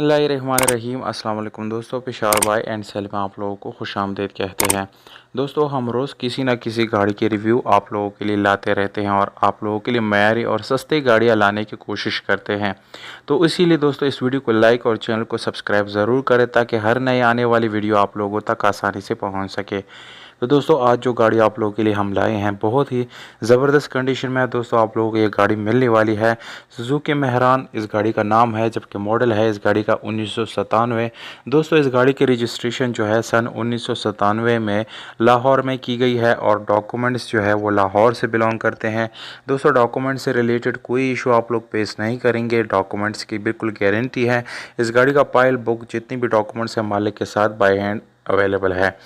बिस्मिल्लाहिर्रहमानिर्रहीम। अस्सलाम वालेकुम दोस्तों, पेशावर बाय एंड सेल में आप लोगों को खुशामदीद कहते हैं। दोस्तों, हम रोज़ किसी न किसी गाड़ी के रिव्यू आप लोगों के लिए लाते रहते हैं और आप लोगों के लिए मयारी और सस्ती गाड़ियाँ लाने की कोशिश करते हैं। तो इसीलिए दोस्तों इस वीडियो को लाइक और चैनल को सब्सक्राइब ज़रूर करें ताकि हर नए आने वाली वीडियो आप लोगों तक आसानी से पहुँच सके। तो दोस्तों, आज जो गाड़ी आप लोगों के लिए हम लाए हैं बहुत ही ज़बरदस्त कंडीशन में है। दोस्तों, आप लोगों को ये गाड़ी मिलने वाली है सुजुकी मेहरान इस गाड़ी का नाम है, जबकि मॉडल है इस गाड़ी का 1997। दोस्तों, इस गाड़ी की रजिस्ट्रेशन जो है सन 1997 में लाहौर में की गई है और डॉक्यूमेंट्स जो है वो लाहौर से बिलोंग करते हैं। दोस्तों, डॉक्यूमेंट्स से रिलेटेड कोई इशू आप लोग फेस नहीं करेंगे, डॉक्यूमेंट्स की बिल्कुल गारंटी है। इस गाड़ी का फाइल बुक जितनी भी डॉक्यूमेंट्स हैं मालिक के साथ बाय हैंड अवेलेबल है।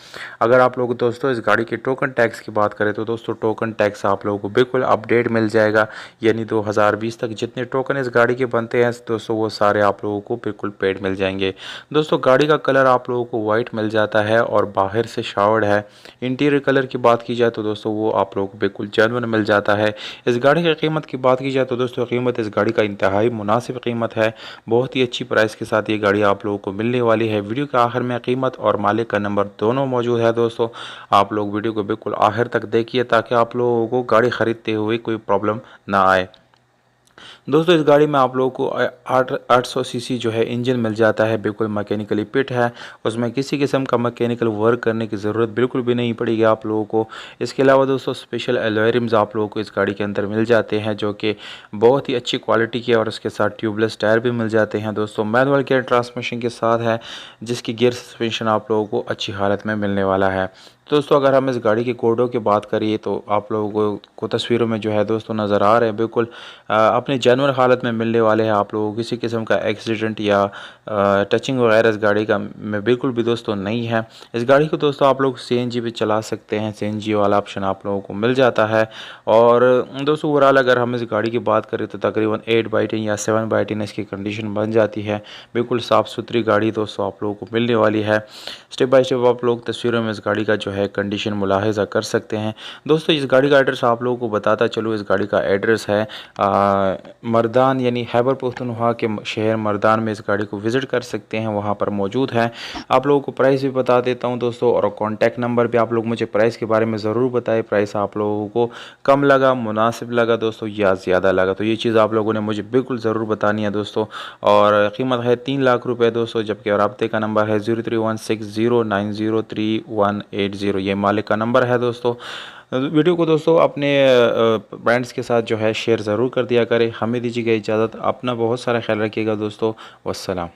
अगर आप लोग दोस्तों इस गाड़ी के टोकन टैक्स की बात करें तो दोस्तों टोकन टैक्स आप लोगों को बिल्कुल अपडेट मिल जाएगा, यानी 2020 तक जितने टोकन इस गाड़ी के बनते हैं दोस्तों वो सारे आप लोगों को बिल्कुल पेड मिल जाएंगे। दोस्तों, गाड़ी का कलर आप लोगों को वाइट मिल जाता है और बाहर से शावर्ड है। इंटीरियर कलर की बात की जाए तो दोस्तों वो आप लोगों को बिल्कुल जेन्युइन मिल जाता है। इस गाड़ी की कीमत की बात की जाए तो दोस्तों कीमत इस गाड़ी का इंतहाई मुनासिब कीमत है। बहुत ही अच्छी प्राइस के साथ ये गाड़ी आप लोगों को मिलने वाली है। वीडियो के आखिर में कीमत और मालिक का नंबर दोनों मौजूद है। दोस्तों, आप लोग वीडियो को बिल्कुल आखिर तक देखिए ताकि आप लोगों को गाड़ी खरीदते हुए कोई प्रॉब्लम ना आए। दोस्तों, इस गाड़ी में आप लोगों को 800 सीसी जो है इंजन मिल जाता है, बिल्कुल मैकेनिकली फिट है। उसमें किसी किस्म का मैकेनिकल वर्क करने की ज़रूरत बिल्कुल भी नहीं पड़ेगी आप लोगों को। इसके अलावा दोस्तों स्पेशल अलॉय रिम्स आप लोगों को इस गाड़ी के अंदर मिल जाते हैं जो कि बहुत ही अच्छी क्वालिटी के, और उसके साथ ट्यूबलेस टायर भी मिल जाते हैं। दोस्तों, मैनुअल गियर ट्रांसमिशन के साथ है जिसकी गियर सस्पेंशन आप लोगों को अच्छी हालत में मिलने वाला है। दोस्तों, अगर हम इस गाड़ी के कोडों की बात करिए तो आप लोगों को तस्वीरों में जो है दोस्तों नज़र आ रहे हैं, बिल्कुल अपनी जेन्युइन हालत में मिलने वाले हैं। आप लोगों को किसी किस्म का एक्सीडेंट या टचिंग वगैरह इस गाड़ी का में बिल्कुल भी दोस्तों नहीं है। इस गाड़ी को दोस्तों आप लोग CNG भी चला सकते हैं, CNG वाला ऑप्शन आप लोगों को मिल जाता है। और दोस्तों ओवरऑल अगर हम इस गाड़ी की बात करें तो तकरीबन 8/10 या 7/10 इसकी कंडीशन बन जाती है। बिल्कुल साफ़ सुथरी गाड़ी दोस्तों आप लोगों को मिलने वाली है। स्टेप बाय स्टेप आप लोग तस्वीरों में इस गाड़ी का जो है कंडीशन मुलाहिजा कर सकते हैं। दोस्तों, इस गाड़ी का एड्रेस आप लोगों को बताता चलूँ। इस गाड़ी का एड्रेस है मर्दान, यानी खैबर पख्तूनख्वा के शहर मर्दान में इस गाड़ी को विज़िट कर सकते हैं, वहाँ पर मौजूद है। आप लोगों को प्राइस भी बता देता हूँ दोस्तों, और कॉन्टैक्ट नंबर भी। आप लोग मुझे प्राइस के बारे में ज़रूर बताएं, प्राइस आप लोगों को कम लगा, मुनासिब लगा दोस्तों या ज़्यादा लगा, तो ये चीज़ आप लोगों ने मुझे बिल्कुल ज़रूर बतानी है दोस्तों। और कीमत है 3 लाख रुपये दोस्तों, जबकि राब्ते का नंबर है 031609038180। ये मालिक का नंबर है दोस्तों। वीडियो को दोस्तों अपने फ्रेंड्स के साथ जो है शेयर ज़रूर कर दिया करें। हमें दीजिएगा इजाज़त, अपना बहुत सारा ख्याल रखिएगा दोस्तों। वस्सलाम।